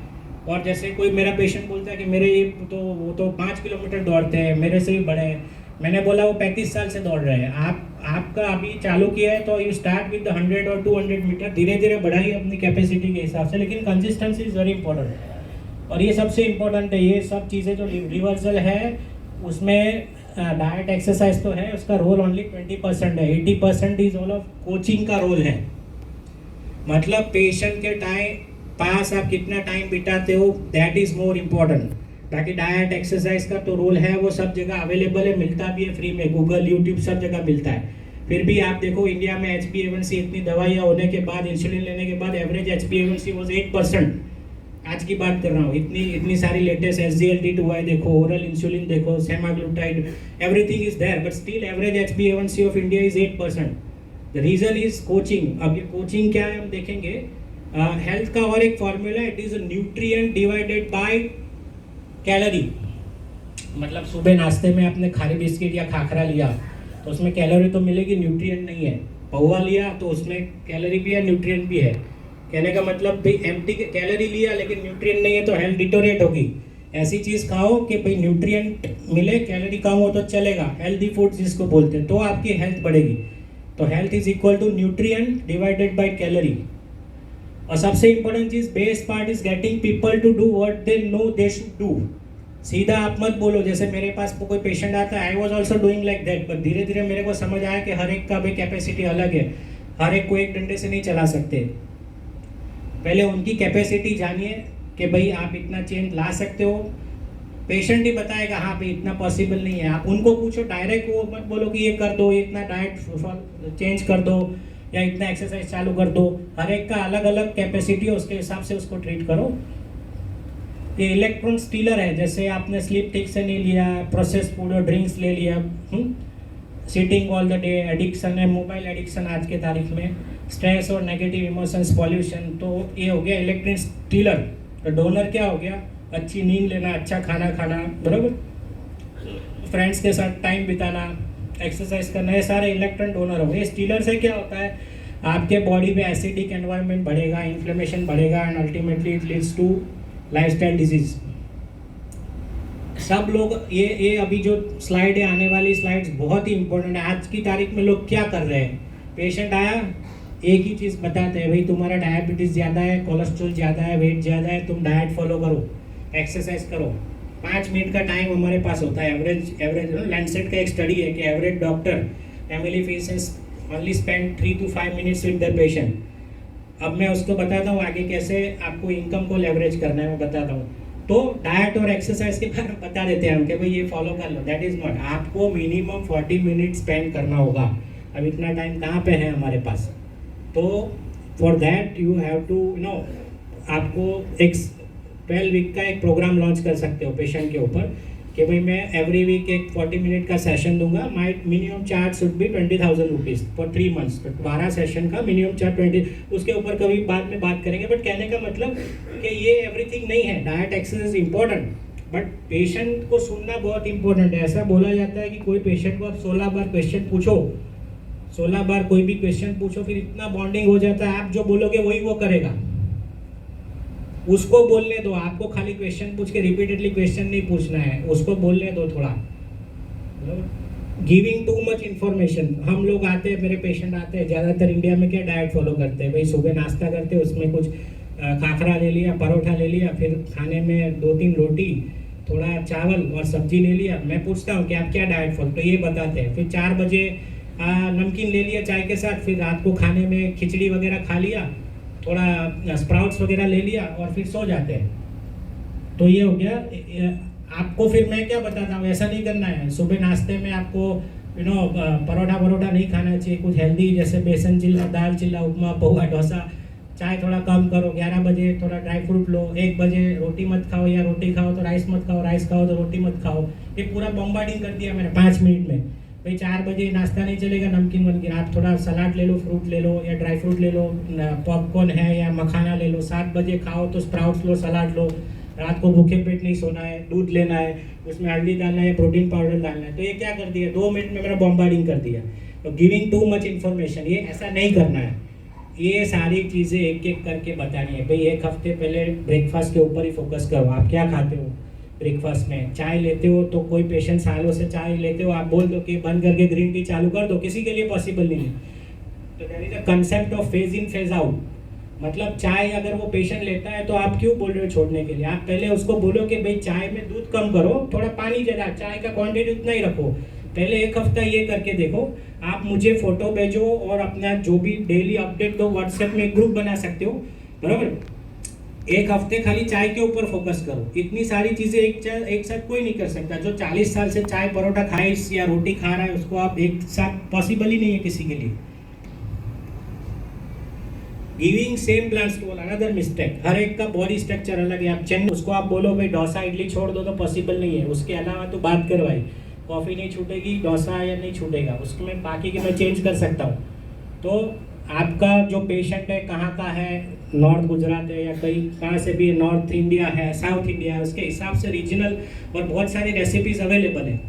और जैसे कोई मेरा पेशेंट बोलता है कि मेरे ये तो वो तो 5 किलोमीटर दौड़ते हैं, मेरे से भी बड़े हैं, मैंने बोला वो 35 साल से दौड़ रहे हैं। आपका अभी चालू किया है तो यू स्टार्ट विद 100 और 200 मीटर, धीरे धीरे बढ़ाइए अपनी कैपेसिटी के हिसाब से, लेकिन कंसिस्टेंसी इज़ वेरी इंपॉर्टेंट। और ये सबसे इम्पोर्टेंट है, ये सब चीज़ें जो रिवर्सल है उसमें डाइट एक्सरसाइज तो है, उसका रोल ओनली 20% है, 80% इज ऑल ऑफ कोचिंग का रोल है। मतलब पेशेंट के पास आप कितना टाइम बिताते हो, दैट इज मोर इम्पोर्टेंट। बाकी डाइट एक्सरसाइज का तो रोल है, वो सब जगह अवेलेबल है, मिलता भी है फ्री में, गूगल यूट्यूब सब जगह मिलता है। फिर भी आप देखो इंडिया में HbA1c इतनी दवाइयाँ होने के बाद, इंसुलिन लेने के बाद एवरेज HbA1c वॉज 8%। आज की बात कर रहा हूँ, इतनी सारी लेटेस्ट SGLT2i देखो, ओरल इंसुलिन देखो, semaglutide, everything is there, but still average HbA1c of India is 8%। The reason is coaching. अब ये कोचिंग क्या है हम देखेंगे। हेल्थ का और एक formula, it is nutrient divided by calorie. मतलब सुबह नाश्ते में आपने खाली बिस्किट या खाखरा लिया तो उसमें कैलोरी तो मिलेगी, न्यूट्रिएंट नहीं है। पौवा लिया तो उसमें कैलोरी भी है, न्यूट्रिएंट भी है। कहने का मतलब भाई एम्प्टी कैलोरी लिया लेकिन न्यूट्रिएंट नहीं है तो हेल्थ डिटोरेट होगी। ऐसी चीज़ खाओ कि भाई न्यूट्रिएंट मिले, कैलोरी कम हो तो चलेगा, हेल्दी फूड जिसको बोलते हैं, तो आपकी हेल्थ बढ़ेगी। तो health is equal to nutrient divided by calorie. और सबसे इंपॉर्टेंट चीज, best part is getting people to do what they know they should do. सीधा आप मत बोलो, जैसे मेरे पास कोई पेशेंट आता है, I was also doing like that, पर धीरे धीरे मेरे को समझ आया कि हर एक का भी कैपेसिटी अलग है, हर एक को एक डंडे से नहीं चला सकते। पहले उनकी कैपेसिटी जानिए कि भाई आप इतना चेंज ला सकते हो। पेशेंट ही बताएगा हाँ भाई इतना पॉसिबल नहीं है, आप उनको पूछो, डायरेक्ट वो मत बोलो कि ये कर दो, इतना डाइट चेंज कर दो या इतना एक्सरसाइज चालू कर दो। हर एक का अलग अलग कैपेसिटी है, उसके हिसाब से उसको ट्रीट करो। ये इलेक्ट्रॉन स्टीलर है, जैसे आपने स्लीप ठीक से नहीं लिया, प्रोसेस फूड और ड्रिंक्स ले लिया, sitting all the day, addiction है, मोबाइल एडिक्शन आज के तारीख में, स्ट्रेस और नेगेटिव इमोशंस, पॉल्यूशन, तो ये हो गया इलेक्ट्रॉन स्टीलर। तो डोनर क्या हो गया, अच्छी नींद लेना, अच्छा खाना खाना, बराबर, फ्रेंड्स के साथ टाइम बिताना, एक्सरसाइज करना, ये सारे इलेक्ट्रॉन डोनर हो गए। स्टीलर से क्या होता है, आपके बॉडी में एसिडिक एनवायरनमेंट बढ़ेगा, इन्फ्लेमेशन बढ़ेगा and ultimately it leads to lifestyle disease. सब लोग ये अभी जो स्लाइड है, आने वाली स्लाइड्स बहुत ही इंपॉर्टेंट है। आज की तारीख में लोग क्या कर रहे हैं, पेशेंट आया एक ही चीज़ बताते हैं, भाई तुम्हारा डायबिटीज़ ज़्यादा है, कोलेस्ट्रॉल ज़्यादा है, वेट ज़्यादा है, तुम डाइट फॉलो करो, एक्सरसाइज करो। 5 मिनट का टाइम हमारे पास होता है, एवरेज लैंडसेट का एक स्टडी है कि average doctor family physicians only spend 3 to 5 minutes with the patient. अब मैं उसको बताता हूँ आगे कैसे आपको इनकम को लेवरेज करना है, मैं बताता हूँ। तो डाइट और एक्सरसाइज के बारे में बता देते हैं हम कि भाई ये फॉलो कर लो, दैट इज नॉट। आपको मिनिमम 40 मिनट स्पेंड करना होगा। अब इतना टाइम कहाँ पे है हमारे पास, तो for that you have to know, आपको एक 12 वीक का एक प्रोग्राम लॉन्च कर सकते हो पेशेंट के ऊपर कि भाई मैं एवरी वीक एक 40 मिनट का सेशन दूंगा, my minimum charge should be 20,000 rupees for 3 months। तो 12 सेशन का मिनिमम चार्ज 20, उसके ऊपर कभी बाद में बात करेंगे। बट कहने का मतलब कि ये एवरीथिंग नहीं है, diet exercise important, but patient को सुनना बहुत इंपॉर्टेंट है। ऐसा बोला जाता है कि कोई पेशेंट को आप 16 बार क्वेश्चन पूछो, 16 बार कोई भी क्वेश्चन पूछो, फिर इतना बॉन्डिंग हो जाता है, आप जो बोलोगे वही वो करेगा। उसको बोलने दो, आपको खाली क्वेश्चन पूछ के रिपीटेडली क्वेश्चन नहीं पूछना है, उसको बोलने दो थोड़ा। गिविंग टू मच इन्फॉर्मेशन, हम लोग आते हैं, मेरे पेशेंट आते हैं, ज़्यादातर इंडिया में क्या डाइट फॉलो करते हैं, भाई सुबह नाश्ता करते हैं, उसमें कुछ खाखरा ले लिया, परोठा ले लिया, फिर खाने में 2-3 रोटी, थोड़ा चावल और सब्जी ले लिया। मैं पूछता हूँ कि आप क्या डाइट फॉलो, तो ये बताते हैं। फिर 4 बजे नमकीन ले लिया चाय के साथ, फिर रात को खाने में खिचड़ी वगैरह खा लिया, थोड़ा स्प्राउट्स वगैरह ले लिया और फिर सो जाते हैं। तो ये हो गया। आपको फिर मैं क्या बताता हूँ, ऐसा नहीं करना है। सुबह नाश्ते में आपको परोठा वरोठा नहीं खाना चाहिए, कुछ हेल्दी जैसे बेसन चिल्ला, दाल चिल्ला, उपमा, पोहा, डोसा। चाय थोड़ा कम करो, 11 बजे थोड़ा ड्राई फ्रूट लो, 1 बजे रोटी मत खाओ, या रोटी खाओ तो राइस मत खाओ, राइस खाओ तो रोटी मत खाओ। ये पूरा बॉम्बार्डिंग कर दिया मैंने 5 मिनट में। भाई 4 बजे नाश्ता नहीं चलेगा, नमकीन वमकीन, आप थोड़ा सलाद ले लो, फ्रूट ले लो या ड्राई फ्रूट ले लो, पॉपकॉर्न है या मखाना ले लो। 7 बजे खाओ तो स्प्राउट्स लो, सलाद लो। रात को भूखे पेट नहीं सोना है, दूध लेना है, उसमें हल्दी डालना है, प्रोटीन पाउडर डालना है। तो ये क्या कर दिया, 2 मिनट में मेरा बॉम्बार्डिंग कर दिया। तो गिविंग टू मच इन्फॉर्मेशन, ये ऐसा नहीं करना है। ये सारी चीज़ें एक एक करके बतानी है। भाई 1 हफ्ते पहले ब्रेकफास्ट के ऊपर ही फोकस करो। आप क्या खाते हो ब्रेकफास्ट में? चाय लेते हो तो कोई पेशेंट सालों से चाय लेते हो, आप बोल दो कि बंद करके ग्रीन टी चालू कर दो, किसी के लिए पॉसिबल नहीं है। तो that is the concept of phase in phase out. मतलब चाय अगर वो पेशेंट लेता है तो आप क्यों बोल रहे हो छोड़ने के लिए? आप पहले उसको बोलो कि भाई चाय में दूध कम करो, थोड़ा पानी ज़्यादा, चाय का क्वांटिटी उतना ही रखो। पहले 1 हफ्ता ये करके देखो। आप मुझे फोटो भेजो और अपना जो भी डेली अपडेट दो, व्हाट्सएप में एक ग्रुप बना सकते हो, बराबर। 1 हफ्ते खाली चाय के ऊपर फोकस करो। इतनी सारी चीज़ें एक साथ कोई नहीं कर सकता। जो 40 साल से चाय परोठा खाए या रोटी खा रहा है, उसको आप एक साथ पॉसिबल ही नहीं है किसी के लिए। Giving same plans to all, another mistake. हर एक का बॉडी स्ट्रक्चर अलग है। आप चेन्नई उसको आप बोलो भाई डोसा इडली छोड़ दो तो पॉसिबल नहीं है। उसके अलावा तो बात कर भाई, कॉफ़ी नहीं छूटेगी, डोसा या नहीं छूटेगा, उसको मैं बाकी के मैं चेंज कर सकता हूँ। तो आपका जो पेशेंट है कहाँ का है, नॉर्थ गुजरात है या कहीं कहाँ से भी, नॉर्थ इंडिया है, साउथ इंडिया है, उसके हिसाब से रीजनल और बहुत सारी रेसिपीज़ अवेलेबल है।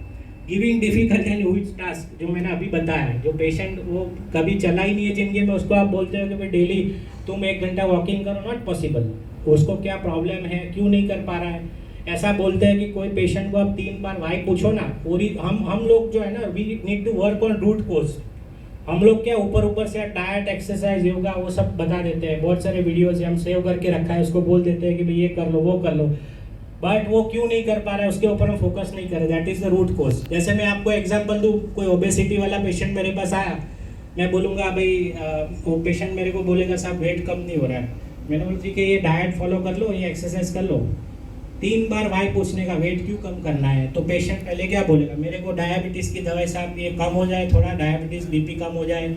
Giving difficult and which task, जो मैंने अभी बताया है। जो पेशेंट वो कभी चला ही नहीं है जिंदगी में, उसको आप बोलते हो कि भाई डेली तुम 1 घंटा वॉकिंग करो, नॉट पॉसिबल। उसको क्या प्रॉब्लम है, क्यों नहीं कर पा रहा है? ऐसा बोलते हैं कि कोई पेशेंट को आप 3 बार वाई पूछो ना, पूरी हम लोग जो है ना, we need to work on root cause. हम लोग क्या ऊपर से डाइट, एक्सरसाइज, योगा वो सब बता देते हैं। बहुत सारे वीडियोज हम सेव करके रखा है, उसको बोल देते हैं कि भाई ये कर लो, वो कर लो, बट वो क्यों नहीं कर पा रहा है उसके ऊपर हम फोकस नहीं कर रहे। That is the root cause. जैसे मैं आपको एग्जांपल दूं, कोई ओबेसिटी वाला पेशेंट मेरे पास आया, मैं बोलूँगा भाई वो पेशेंट मेरे को बोलेगा साहब वेट कम नहीं हो रहा है। मैंने बोला ठीक है, ये डाइट फॉलो कर लो, ये एक्सरसाइज कर लो। 3 बार वाई पूछने का, वेट क्यों कम करना है? तो पेशेंट पहले क्या बोलेगा, मेरे को डायबिटीज़ की दवाई साहब ये कम हो जाए, थोड़ा डायबिटीज़ बीपी कम हो जाए,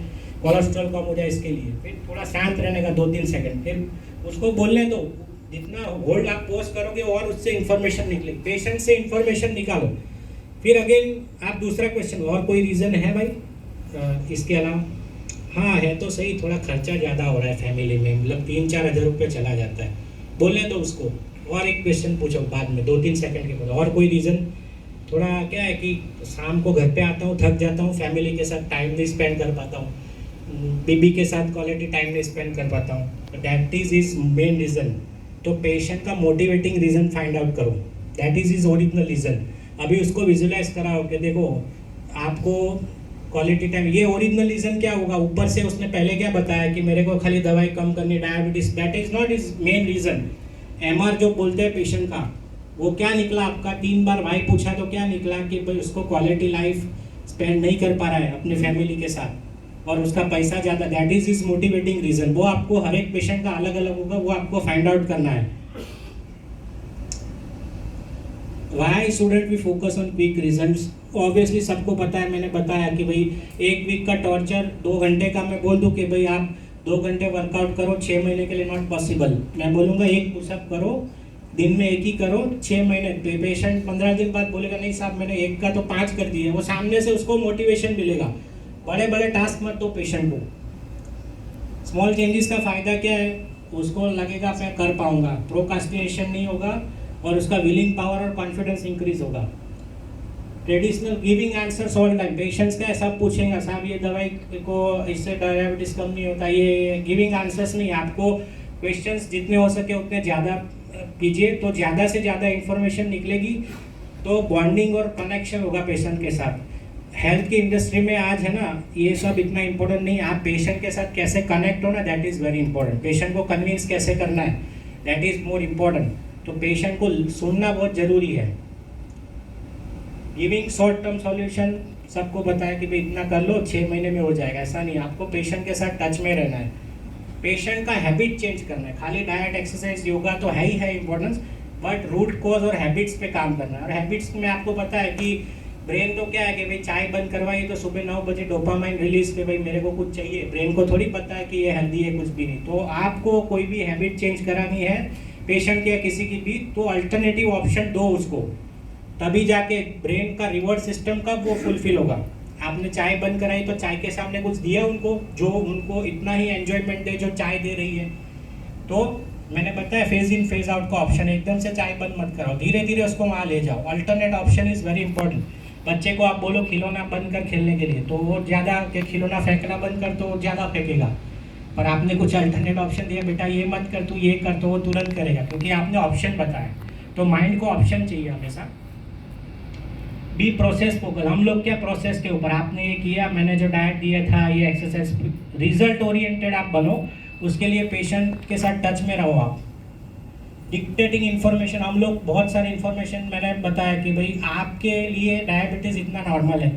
कोलेस्ट्रॉल कम हो जाए, इसके लिए। फिर थोड़ा शांत रहने का 2-3 सेकंड, फिर उसको बोलने दो। जितना होल्ड आप पोस्ट करोगे और उससे इंफॉर्मेशन निकले, पेशेंट से इंफॉर्मेशन निकालो। फिर अगेन आप दूसरा क्वेश्चन, और कोई रीज़न है भाई इसके अलावा? हाँ है तो सही, थोड़ा खर्चा ज़्यादा हो रहा है फैमिली में, मतलब 3-4 हज़ार रुपये चला जाता है, बोलने दो उसको। और एक क्वेश्चन पूछो बाद में 2-3 सेकंड के बाद, और कोई रीज़न? थोड़ा क्या है कि शाम को घर पे आता हूँ, थक जाता हूँ, फैमिली के साथ टाइम नहीं स्पेंड कर पाता हूँ, बीबी के साथ क्वालिटी टाइम नहीं स्पेंड कर पाता हूँ। That is main reason. तो पेशेंट का मोटिवेटिंग रीज़न फाइंड आउट करो, that is is original reason. अभी उसको विजुलाइज कराओ कि देखो आपको क्वालिटी टाइम, ये ओरिजिनल रीज़न क्या होगा? ऊपर से उसने पहले क्या बताया कि मेरे को खाली दवाई कम करनी, diabetes, that is not is main reason. MR जो बोलते हैं पेशेंट का, वो क्या निकला आपका? 3 बार भाई पूछा तो क्या निकला कि भाई उसको क्वालिटी लाइफ स्पेंड नहीं कर पा रहा है अपने फैमिली के साथ, और उसका पैसा ज़्यादा। That is is motivating reason. वो आपको हर एक पेशेंट का अलग अलग होगा, वो आपको फाइंड आउट करना है। Why shouldn't we focus on quick results? Obviously सबको पता है, मैंने बताया कि भाई 1 वीक का टॉर्चर 2 घंटे का मैं बोल दूं कि भाई आप 2 घंटे वर्कआउट करो 6 महीने के लिए, नॉट पॉसिबल। मैं बोलूँगा 1 पुशअप करो, दिन में 1 ही करो 6 महीने। पेशेंट 15 दिन बाद बोलेगा नहीं साहब मैंने 1 का तो 5 कर दिए, वो सामने से उसको मोटिवेशन मिलेगा। बड़े बड़े टास्क मत दो पेशेंट को। स्मॉल चेंजेस का फ़ायदा क्या है? उसको लगेगा मैं कर पाऊंगा, प्रोकास्टिनेशन नहीं होगा, और उसका विलिंग पावर और कॉन्फिडेंस इंक्रीज होगा। Traditional giving answers all time, patients का सब पूछेगा साहब ये दवाई को इससे डायबिटीज़ कम नहीं होता, ये गिविंग आंसर्स नहीं। आपको क्वेश्चंस जितने हो सके उतने ज़्यादा कीजिए, तो ज़्यादा से ज़्यादा इंफॉर्मेशन निकलेगी, तो बॉन्डिंग और कनेक्शन होगा पेशेंट के साथ। हेल्थ की इंडस्ट्री में आज है ना, ये सब इतना इंपॉर्टेंट नहीं है, आप पेशेंट के साथ कैसे कनेक्ट हो ना, that is very important. Patient को कन्विंस कैसे करना है, दैट इज़ मोर इम्पॉर्टेंट। तो पेशेंट को सुनना बहुत ज़रूरी है। गिविंग शॉर्ट टर्म सॉल्यूशन, सबको बताया कि भाई इतना कर लो 6 महीने में हो जाएगा, ऐसा नहीं। आपको पेशेंट के साथ टच में रहना है। पेशेंट का हैबिट चेंज करना है। खाली डाइट एक्सरसाइज योगा तो है ही है इम्पोर्टेंस, बट रूट कॉज और हैबिट्स पे काम करना है। और हैबिट्स में आपको पता है कि ब्रेन तो क्या है कि भाई चाय बंद करवाई तो सुबह 9 बजे डोपामाइन रिलीज पे भाई मेरे को कुछ चाहिए, ब्रेन को थोड़ी पता है कि ये हेल्दी है कुछ भी नहीं। तो आपको कोई भी हैबिट चेंज करानी है पेशेंट की या किसी की भी, तो अल्टरनेटिव ऑप्शन दो उसको, तभी जाके ब्रेन का रिवॉर्ड सिस्टम का वो फुलफिल होगा। आपने चाय बंद कराई तो चाय के सामने कुछ दिया उनको जो उनको इतना ही एंजॉयमेंट दे जो चाय दे रही है। तो मैंने बताया फेज इन फेज आउट का ऑप्शन है, एकदम से चाय बंद मत कराओ, धीरे धीरे उसको वहाँ ले जाओ। Alternate option is very important. बच्चे को आप बोलो खिलौना बंद कर खेलने के लिए, तो वो ज़्यादा खिलौना फेंकना बंद कर तो वो ज़्यादा फेंकेगा। पर आपने कुछ अल्टरनेट ऑप्शन दिया, बेटा ये मत कर तू ये कर, तो वो तुरंत करेगा क्योंकि आपने ऑप्शन बताया। तो माइंड को ऑप्शन चाहिए हमेशा। Be process focus. हम लोग क्या प्रोसेस के ऊपर, आपने ये किया, मैंने जो डाइट दिया था, ये एक्सरसाइज, रिजल्ट ओरिएंटेड आप बनो। उसके लिए पेशेंट के साथ टच में रहो आप। डिक्टेटिंग इन्फॉर्मेशन, हम लोग बहुत सारी इन्फॉर्मेशन, मैंने बताया कि भाई आपके लिए डायबिटीज़ इतना नॉर्मल है,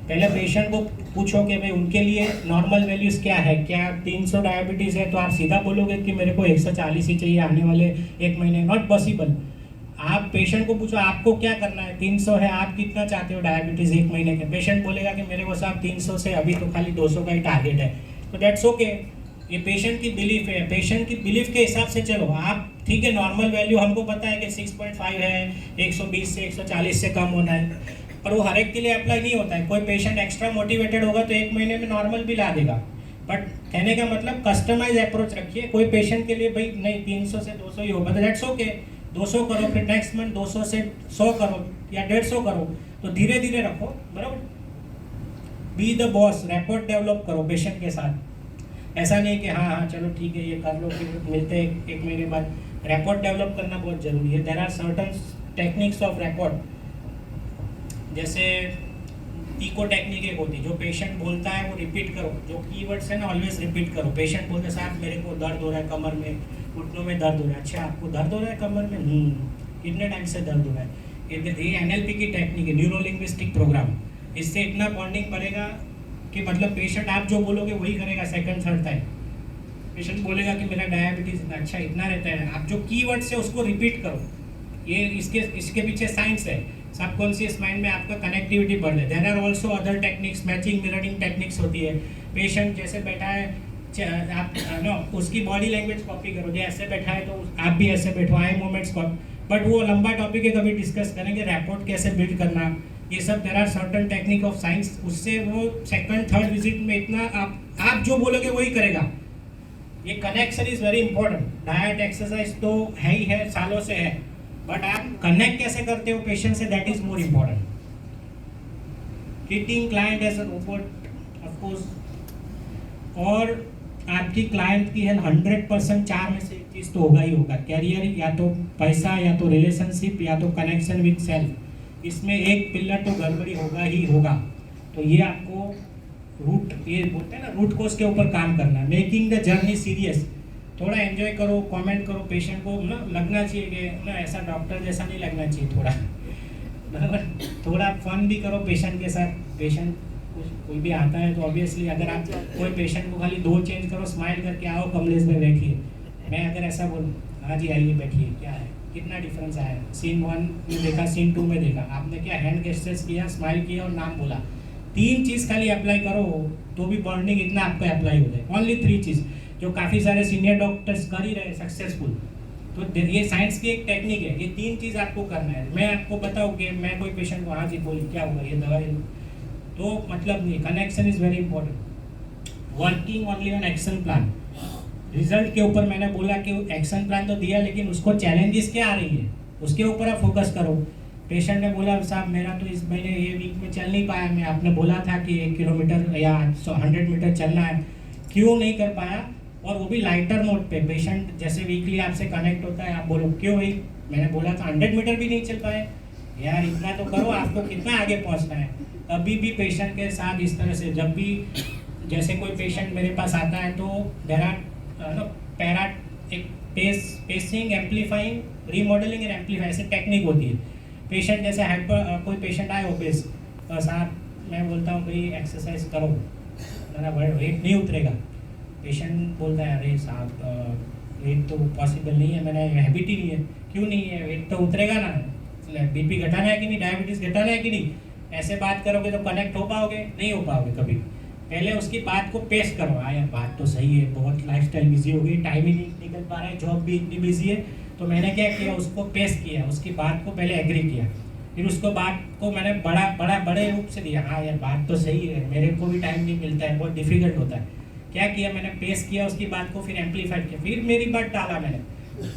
पहले पेशेंट को पूछो कि भाई उनके लिए नॉर्मल वैल्यूज़ क्या है। क्या 300 डायबिटीज़ है तो आप सीधा बोलोगे कि मेरे को 140 ही चाहिए आने वाले 1 महीने, नॉट पॉसिबल। आप पेशेंट को पूछो आपको क्या करना है, 300 है, आप कितना चाहते हो डायबिटीज़ 1 महीने के। पेशेंट बोलेगा कि मेरे को साहब 300 से अभी तो खाली 200 का ही टारगेट है, तो दैट्स ओके। ये पेशेंट की बिलीफ है, पेशेंट की बिलीफ के हिसाब से चलो आप। ठीक है, नॉर्मल वैल्यू हमको पता है कि 6.5 है, 120 से 140 से कम होना है, पर वो हर एक के लिए अप्लाई नहीं होता है। कोई पेशेंट एक्स्ट्रा मोटिवेटेड होगा तो 1 महीने में नॉर्मल भी ला देगा। बट कहने का मतलब कस्टमाइज अप्रोच रखिए। कोई पेशेंट के लिए भाई नहीं 300 से 200 ही होगा तो दैट्स ओके, 200 करो, फिर नेक्स्ट मंथ 200 से 100 करो या 150 करो, तो धीरे धीरे रखो, बराबर। Be the boss, rapport develop करो पेशेंट के साथ। ऐसा नहीं कि हाँ हाँ चलो ठीक है ये कर लो, फिर मिलते हैं 1 महीने बाद। रैपोर्ट डेवलप करना बहुत जरूरी है। There are certain techniques of rapport, जैसे इको टेक्निक एक होती है, जो पेशेंट बोलता है वो रिपीट करो, जो कीवर्ड्स है ना ऑलवेज रिपीट करो। पेशेंट बोलते साहब मेरे को दर्द हो रहा है कमर में, घुटनों में दर्द हो रहा है। अच्छा आपको दर्द हो रहा है कमर में, कितने टाइम से दर्द हो रहा है। ये NLP की टेक्निक है, न्यूरो लिंग्विस्टिक प्रोग्राम। इससे इतना बॉन्डिंग बढ़ेगा कि मतलब पेशेंट आप जो बोलोगे वही करेगा सेकंड थर्ड टाइम। पेशेंट बोलेगा कि मेरा डायबिटीज़ अच्छा इतना रहता है, आप जो कीवर्ड से उसको रिपीट करो। ये इसके पीछे साइंस है। सबकॉन्शियस माइंड में आपका कनेक्टिविटी बढ़ रहा है। There are also other techniques, matching mirroring techniques होती है। पेशेंट जैसे बैठा है आप नो उसकी बॉडी लैंग्वेज कॉपी करो, जो ऐसे बैठा है तो आप भी ऐसे बैठो, आई मूवमेंट्स कॉपी। बट वो लंबा टॉपिक है, कभी डिस्कस करेंगे रैपोर्ट कैसे बिल्ड करना, ये सब। There are certain technique of science, उससे वो सेकंड थर्ड विजिट में इतना आप जो बोलोगे वही करेगा। ये connection is very important. Diet exercise तो है ही है, सालों से है, बट आप कनेक्ट कैसे करते हो पेशेंट से, that is more important. Treating client as a robot of course, और आपकी क्लाइंट की हेल्थ 100% 4 में से एक चीज़ तो होगा ही होगा। कैरियर, या तो पैसा, या तो रिलेशनशिप, या तो कनेक्शन विद सेल्फ। इसमें एक पिलर तो गड़बड़ी होगा ही होगा। तो ये आपको रूट, ये बोलते हैं ना रूट कोज के ऊपर काम करना है। मेकिंग द जर्नी सीरियस, थोड़ा एंजॉय करो, कमेंट करो। पेशेंट को ना लगना चाहिए कि ना ऐसा डॉक्टर जैसा नहीं लगना चाहिए, थोड़ा बराबर, थोड़ा फन भी करो पेशेंट के साथ। पेशेंट कोई भी आता है तो ऑब्वियसली अगर आप कोई पेशेंट को खाली 2 चेंज करो, स्माइल करके आओ, कमलेश में बैठिए, मैं अगर ऐसा बोलूँ हाँ जी आइए बैठिए, क्या है, कितना डिफरेंस आया। सीन 1 में देखा, सीन 2 में देखा, आपने क्या हैंड गेस्टर्स किया, स्माइल किया और नाम बोला। 3 चीज़ खाली अप्लाई करो तो भी बॉन्डिंग इतना आपका अप्लाई हो जाए। ओनली 3 चीज़ जो काफ़ी सारे सीनियर डॉक्टर्स कर ही रहे सक्सेसफुल। तो ये साइंस की एक टेक्निक है, ये 3 चीज़ आपको करना है। मैं आपको बताऊँ कि मैं कोई पेशेंट को हाँ जी बोली क्या हुआ, ये दवाई लो, तो मतलब नहीं। Connection is very important. Working only on action plan. Result के ऊपर मैंने बोला कि एक्शन प्लान तो दिया, लेकिन उसको चैलेंजेस क्या आ रही है उसके ऊपर आप फोकस करो। पेशेंट ने बोला साहब मेरा तो इस महीने ये वीक में चल नहीं पाया, मैं आपने बोला था कि 1 किलोमीटर या 100 मीटर चलना है, क्यों नहीं कर पाया, और वो भी लाइटर नोट पे। पेशेंट जैसे वीकली आपसे कनेक्ट होता है, आप बोलो क्यों भाई मैंने बोला था 100 मीटर भी नहीं चल पाए, यार इतना तो करो, आपको कितना आगे पहुंचना है। अभी भी पेशेंट के साथ इस तरह से, जब भी जैसे कोई पेशेंट मेरे पास आता है तो देयर आर पैरा एक pacing, amplifying, remodelling and amplifying ऐसे टेक्निक होती है। पेशेंट जैसे हाइपर, कोई पेशेंट आए ओबेस, साहब मैं बोलता हूँ भाई एक्सरसाइज करो, मेरा वेट नहीं उतरेगा, पेशेंट बोलता है अरे साहब वेट तो पॉसिबल नहीं है, मैंने हैबिट ही नहीं है। क्यों नहीं है? वेट तो उतरेगा ना, बीपी घटाना है कि नहीं, डायबिटीज़ घटाना है कि नहीं। ऐसे बात करोगे तो कनेक्ट हो पाओगे? नहीं हो पाओगे कभी। पहले उसकी बात को पेश करो, हाँ यार बात तो सही है, बहुत लाइफस्टाइल बिजी हो गई, टाइम ही नहीं निकल पा रहा है, जॉब भी इतनी बिजी है। तो मैंने क्या किया, उसको पेश किया, उसकी बात को पहले एग्री किया, फिर उसको बात को मैंने बड़े रूप से दिया, हाँ यार बात तो सही है, मेरे को भी टाइम नहीं मिलता है, बहुत डिफिकल्ट होता है। क्या किया मैंने, पेश किया उसकी बात को, फिर एम्पलीफाइड किया, फिर मेरी बात डाला मैंने।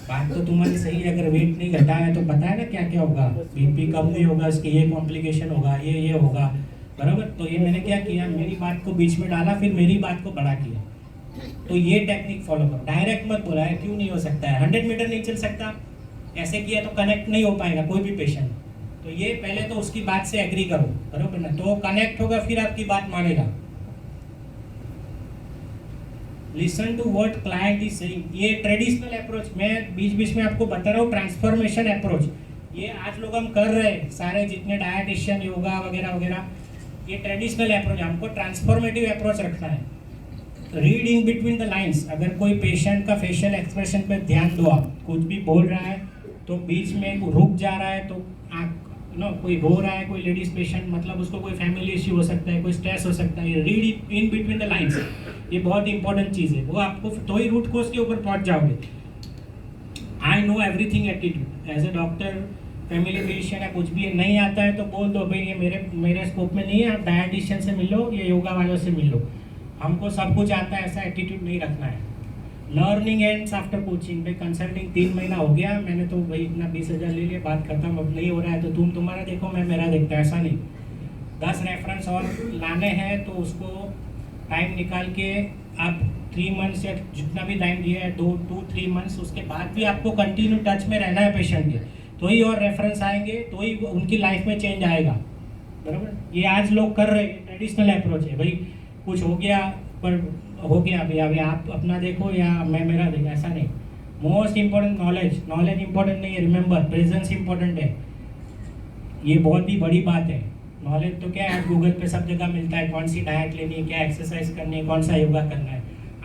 बात तो तुम्हारी सही है, अगर वेट नहीं घटा है तो पता है ना क्या क्या होगा, बीपी कम नहीं होगा, इसके ये कॉम्प्लिकेशन होगा, ये होगा, बराबर। तो ये मैंने क्या किया, मेरी बात को बीच में डाला, फिर मेरी बात को बड़ा किया। तो ये टेक्निक फॉलो करो, डायरेक्ट मत बोला है क्यों नहीं हो सकता है, 100 मीटर नहीं चल सकता, ऐसे किया तो कनेक्ट नहीं हो पाएगा कोई भी पेशेंट। तो ये पहले तो उसकी बात से एग्री करो, बरोबर ना, तो कनेक्ट होगा, फिर आपकी बात मानेगा। Listen to what client is saying, ये ट्रेडिशनल अप्रोच, मैं बीच बीच में आपको बता रहा हूँ, ट्रांसफॉर्मेशन अप्रोच, ये आज लोग हम कर रहे हैं सारे, जितने डायटिशियन, योगा वगैरह वगैरह, ये ट्रेडिशनल अप्रोच। हमको ट्रांसफॉर्मेटिव अप्रोच रखना है। Read in between the lines, अगर कोई पेशेंट का फेशियल एक्सप्रेशन पे ध्यान दो, आप कुछ भी बोल रहा है तो बीच में रुक जा रहा है, तो आँख कोई रो रहा है, कोई लेडीज पेशेंट, मतलब उसको कोई फैमिली इश्यू हो सकता है, कोई स्ट्रेस हो सकता है, read in between the lines, ये बहुत इंपॉर्टेंट चीज़ है, वो आपको तो ही रूट कोज के ऊपर पहुंच जाओगे। I know everything attitude, as a doctor, family physician या कुछ भी नहीं आता है तो बोल दो भाई ये मेरे स्कोप में नहीं है, आप डायटिशियन से मिल लो, ये योगा वालों से मिल लो, हमको सब कुछ आता है, ऐसा एटीट्यूड नहीं रखना है। लर्निंग एंड्स आफ्टर कोचिंग, भाई कंसल्टिंग 3 महीना हो गया, मैंने तो भाई इतना 20,000 ले लिया, बात खत्म, अब नहीं हो रहा है तो तुम तुम्हारा देखो, मैं मेरा देखता, ऐसा नहीं। 10 रेफरेंस और लाने हैं तो उसको टाइम निकाल के आप 3 मंथ्स या जितना भी टाइम दिया है, 2-3 मंथ्स, उसके बाद भी आपको कंटिन्यू टच में रहना है पेशेंट के, तो ही और रेफरेंस आएंगे, तो ही उनकी लाइफ में चेंज आएगा, बराबर। ये आज लोग कर रहे हैं, ट्रेडिशनल अप्रोच है, भाई कुछ हो गया पर हो गया भैया, अभी आप अपना देखो या मैं मेरा देखो, ऐसा नहीं। मोस्ट इंपॉर्टेंट नॉलेज इंपॉर्टेंट नहीं है, रिमेंबर प्रेजेंस इंपॉर्टेंट है, ये बहुत ही बड़ी बात है। नॉलेज तो क्या है, गूगल पे सब जगह मिलता है, कौन सी डाइट लेनी है, क्या एक्सरसाइज करनी है, कौन सा योगा करना है,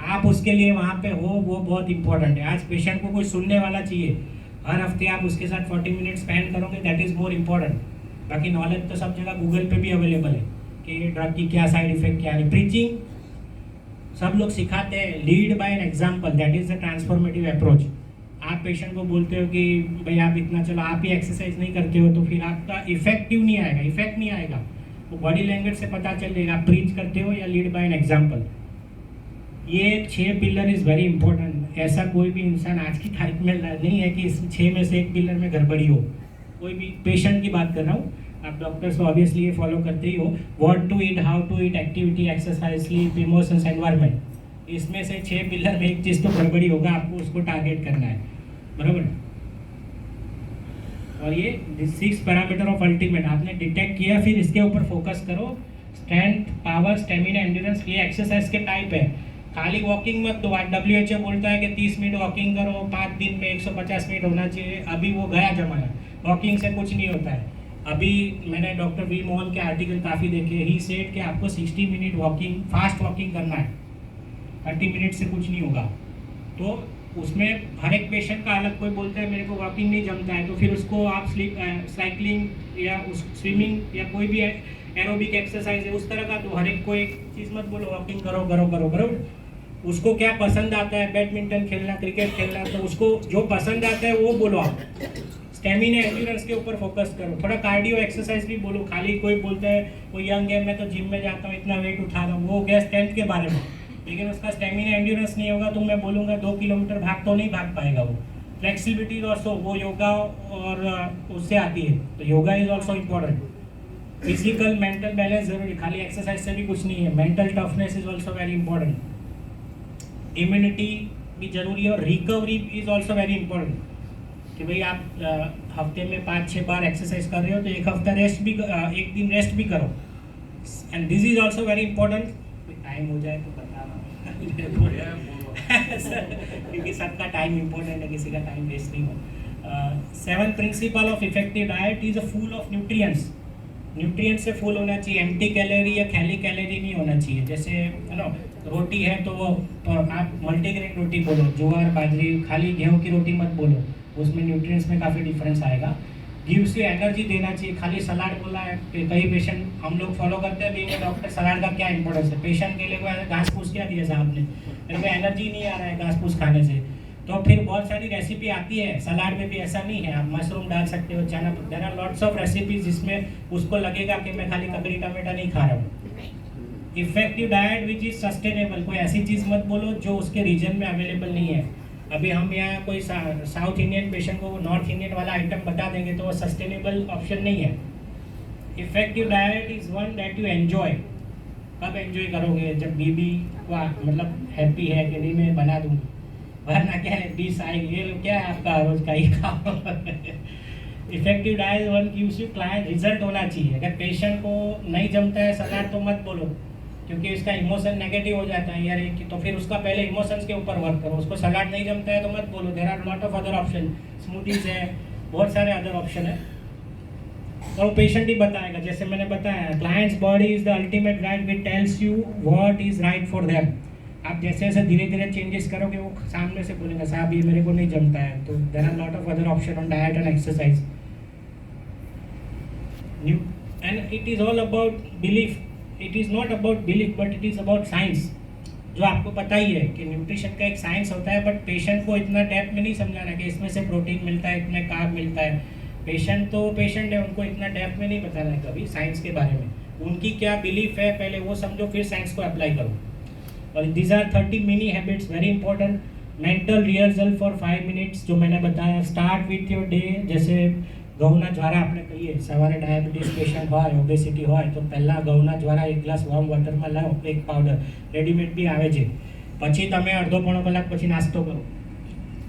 आप उसके लिए वहाँ पे हो, वो बहुत इंपॉर्टेंट है। आज पेशेंट को कोई सुनने वाला चाहिए, हर हफ्ते आप उसके साथ 40 मिनट स्पेंड करोगे, दैट इज़ मोर इम्पॉर्टेंट। बाकी नॉलेज तो सब जगह गूगल पे भी अवेलेबल है कि ड्रग की क्या साइड इफेक्ट क्या है। प्रीचिंग सब लोग सिखाते हैं, lead by an example, that is the transformative approach. आप पेशेंट को बोलते हो कि भाई आप इतना चलो, आप ही एक्सरसाइज नहीं करते हो, तो फिर आपका इफेक्टिव नहीं आएगा, इफेक्ट नहीं आएगा, वो बॉडी लैंग्वेज से पता चल जाएगा आप प्रीच करते हो या लीड बाय एन एग्जाम्पल। ये 6 पिलर इज़ वेरी इंपॉर्टेंट। ऐसा कोई भी इंसान आज की तारीख में नहीं है कि इस 6 में से एक पिलर में गड़बड़ी हो, कोई भी पेशेंट की बात कर रहा हूँ, आप डॉक्टर्स तो ऑब्वियसली ये फॉलो करते ही हो, what to eat, how to eat, activity, exercise, sleep, emotions, environment, इसमें से 6 पिलर में एक चीज़ तो गड़बड़ी होगा, आपको उसको टारगेट करना है, बराबर। और ये 6 पैरामीटर ऑफ अल्टीमेट आपने डिटेक्ट किया, फिर इसके ऊपर फोकस करो। स्ट्रेंथ, पावर, स्टेमिना, एंड्योरेंस, ये एक्सरसाइज के टाइप है। खाली वॉकिंग मत दो, WHO बोलता है कि 30 मिनट वॉकिंग करो, 5 दिन में 150 मिनट होना चाहिए, अभी वो गया जमाना, वॉकिंग से कुछ नहीं होता है। अभी मैंने डॉक्टर वी मोहन के आर्टिकल काफ़ी देखे, ही सेड कि आपको 60 मिनट वॉकिंग, फास्ट वॉकिंग करना है, 30 मिनट से कुछ नहीं होगा। तो उसमें हर एक पेशेंट का अलग, कोई बोलता है मेरे को वॉकिंग नहीं जमता है, तो फिर उसको आप साइकिलिंग या स्विमिंग या कोई भी एरोबिक एक्सरसाइज है उस तरह का, तो हर एक को एक चीज़ मत बोलो वॉकिंग करो करो करो करो। उसको क्या पसंद आता है, बैडमिंटन खेलना, क्रिकेट खेलना, तो उसको जो पसंद आता है वो बोलो आप। स्टेमिना, एंड्योरेंस के ऊपर फोकस करो, थोड़ा कार्डियो एक्सरसाइज भी बोलो। खाली कोई बोलता है कोई यंग है, मैं तो जिम में जाता हूँ, इतना वेट उठा रहा हूँ, वो हो गया स्ट्रेंथ के बारे में, लेकिन उसका स्टेमिना एंड्योरेंस नहीं होगा तो मैं बोलूँगा 2 किलोमीटर भाग तो नहीं भाग पाएगा वो। फ्लेक्सिबिलिटी ऑल्सो, वो योगा और उससे आती है, तो yoga is also important. Physical mental balance जरूरी, खाली एक्सरसाइज से भी कुछ नहीं है। Mental toughness is also very important. Immunity भी जरूरी है, और recovery is also very important कि भाई आप हफ्ते में 5-6 बार एक्सरसाइज कर रहे हो तो एक हफ्ता रेस्ट भी, एक दिन रेस्ट भी करो। And this is also very important. Time हो जाए तो बता रहा क्योंकि सबका टाइम इंपॉर्टेंट है, किसी का टाइम वेस्ट नहीं हो। 7th principle of effective diet is a full of nutrients. Nutrient से फुल होना चाहिए, एम्प्टी कैलोरी या खाली कैलोरी नहीं होना चाहिए। जैसे है ना, रोटी है तो वो तो आप मल्टीग्रेन रोटी बोलो, ज्वार बाजरी, खाली गेहूं की रोटी मत बोलो, उसमें न्यूट्रिएंट्स में काफ़ी डिफरेंस आएगा। गिव्स यू एनर्जी देना चाहिए। खाली सलाद बोला है कि कई पेशेंट हम लोग फॉलो करते हैं, बीइंग डॉक्टर सलाद का क्या इंपॉर्टेंस है। पेशेंट के लिए कोई घास फूस क्या दिया साहब ने, मेरे को एनर्जी नहीं आ रहा है घास फूस खाने से, तो फिर बहुत सारी रेसिपी आती है। सलाद में भी ऐसा नहीं है, आप मशरूम डाल सकते हो, चना, there are lots of recipes जिसमें उसको लगेगा कि मैं खाली ककड़ी टमाटा नहीं खा रहा हूँ। Effective diet which is sustainable, कोई ऐसी चीज़ मत बोलो जो उसके रीजन में अवेलेबल नहीं है। अभी हम यहाँ कोई साउथ इंडियन पेशेंट को नॉर्थ इंडियन वाला आइटम बता देंगे तो वो सस्टेनेबल ऑप्शन नहीं है। Effective diet is one that you enjoy. कब एंजॉय करोगे, जब बीबी को मतलब हैप्पी है कि नहीं मैं बना दूंगी, वरना क्या है 20 आएगी, ये क्या है आपका रोज का ही काम। Effective diet one gives you client, result होना चाहिए। अगर पेशेंट को नहीं जमता है सलाद तो मत बोलो, क्योंकि उसका इमोशन नेगेटिव हो जाता है यार कि, तो फिर उसका पहले इमोशंस के ऊपर वर्क करो। उसको सलाद नहीं जमता है तो मत बोलो, there are lot of other option, smoothies है, बहुत सारे अदर ऑप्शन है, और पेशेंट ही बताएगा। जैसे मैंने बताया, clients body is the ultimate guide which tells you what is right for them. आप जैसे जैसे धीरे धीरे चेंजेस करोगे वो सामने से बोलेगा साहब ये मेरे को नहीं जमता है। तो there are lot of other option on diet and exercise and it is all about belief. It is not about belief but it is about science. जो आपको पता ही है कि न्यूट्रिशन का एक साइंस होता है, बट पेशेंट को इतना डेप्थ में नहीं समझाना कि इसमें से प्रोटीन मिलता है, इतने कार्ब मिलता है। पेशेंट तो पेशेंट है, उनको इतना डेप्थ में नहीं बताना है कभी साइंस के बारे में। उनकी क्या बिलीफ है पहले वो समझो, फिर साइंस को अप्लाई करो। और this are 30 mini habits very important. Mental rehearsal for 5 minutes, जो मैंने बताया। स्टार्ट विथ योर डे, जैसे ઘઉંના જ્વારા આપણે કહીએ, સવારે ડાયાબિટીસ પેશન્ટ હોય, ઓબેસિટી હોય તો પહેલાં ઘઉંના જ્વારા 1 ગ્લાસ વોર્મ વોટરમાં લાવો, એક પાવડર રેડીમેડ બી આવે છે, પછી તમે અડધો પોણો કલાક પછી નાસ્તો કરો।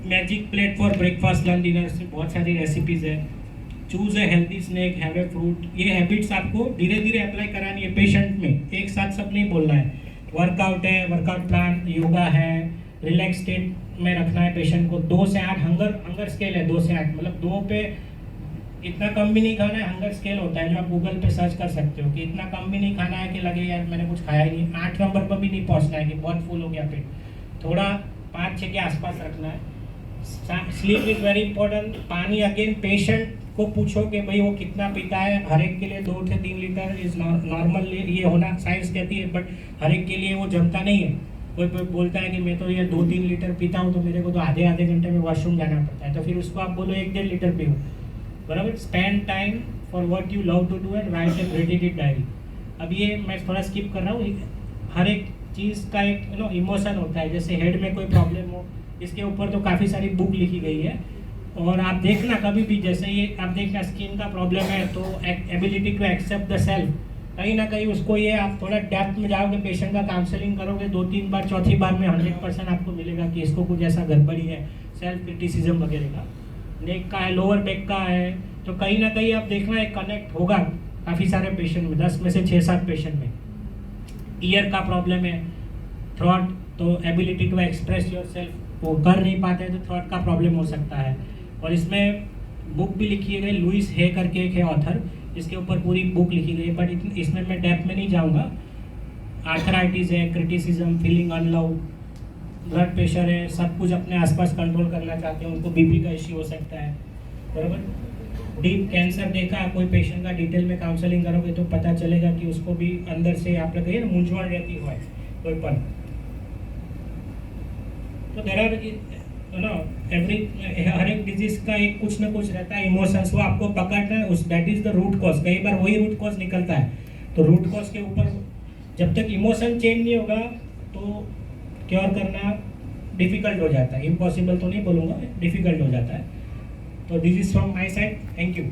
Magic plate for breakfast lunch dinner से बहुत सारी रेसिपीज है। Choose a healthy snack, have a fruit. ये हैबिट्स आपको धीरे धीरे अप्लाई करानी है पेशेंट में, एक साथ सब नहीं बोलना है। वर्कआउट है, वर्कआउट प्लान, योगा है, रिलैक्स स्टेट में रखना है पेशेंट को। 2 से 8 हंगर स्केल है, 2 से 8 मतलब 2 पे इतना कम भी नहीं खाना है। हंगर स्केल होता है जो आप गूगल पे सर्च कर सकते हो कि इतना कम भी नहीं खाना है कि लगे यार मैंने कुछ खाया ही नहीं। 8 नंबर पर भी नहीं पहुंचना है कि बहुत फुल हो गया पेट, थोड़ा 5-6 के आसपास रखना है। Sleep is very important. पानी अगेन पेशेंट को पूछो कि भाई वो कितना पीता है। हर एक के लिए 2 से 3 लीटर इज नॉर्मल ये होना साइंस कहती है, बट हर एक के लिए वो जमता नहीं है। कोई बोलता है कि मैं तो ये 2-3 लीटर पीता हूँ तो मेरे को तो आधे घंटे में वॉशरूम जाना पड़ता है, तो फिर उसको आप बोलो 1-1.5 लीटर पियो, बराबर। Spend time for what you love to do and write a gratitude diary. अब ये मैं थोड़ा स्किप कर रहा हूँ। हर एक चीज़ का एक इमोशन होता है। जैसे हेड में कोई प्रॉब्लम हो, इसके ऊपर तो काफ़ी सारी बुक लिखी गई है, और आप देखना कभी भी, जैसे ये आप देखना स्किन का प्रॉब्लम है तो ability to accept the self, कहीं ना कहीं उसको ये आप थोड़ा डेप्थ में जाओगे, पेशेंट का काउंसलिंग करोगे 2-3 बार, चौथी बार में 100% आपको मिलेगा कि इसको कुछ ऐसा गड़बड़ी है, सेल्फ क्रिटिसिज्म वगैरह का। नेक का है, लोअर बैक का है, तो कहीं ना कहीं आप देखना एक कनेक्ट होगा काफ़ी सारे पेशेंट में, 10 में से 6-7 पेशेंट में। ईयर का प्रॉब्लम है, थ्रॉट, तो ability to express yourself वो कर नहीं पाते हैं तो थ्रॉट का प्रॉब्लम हो सकता है। और इसमें बुक भी लिखी है गई, लुइस हे करके एक है ऑथर, इसके ऊपर पूरी बुक लिखी गई है, बट इसमें मैं डेप्थ में नहीं जाऊँगा। आर्थराइटिस है, क्रिटिसिज्म, फीलिंग अनलव, ब्लड प्रेशर है, सब कुछ अपने आसपास कंट्रोल करना चाहते हैं, उनको बीपी का इश्यू हो सकता है, बराबर। डीप कैंसर देखा, कोई पेशेंट का डिटेल में काउंसलिंग करोगे तो पता चलेगा कि उसको भी अंदर से आप लोग कहिए ना मूंझवण रहती है कोई पर। तो देर आर हर एक डिजीज का एक कुछ ना कुछ रहता है, इमोशंस, वो आपको पकड़ना है, उस that is the root cause. कई बार वही रूट कॉज निकलता है, तो रूट कॉज के ऊपर जब तक इमोशन चेंज नहीं होगा तो क्योर करना डिफिकल्ट हो जाता है। इम्पॉसिबल तो नहीं बोलूँगा, डिफिकल्ट हो जाता है। तो this is from my side, thank you.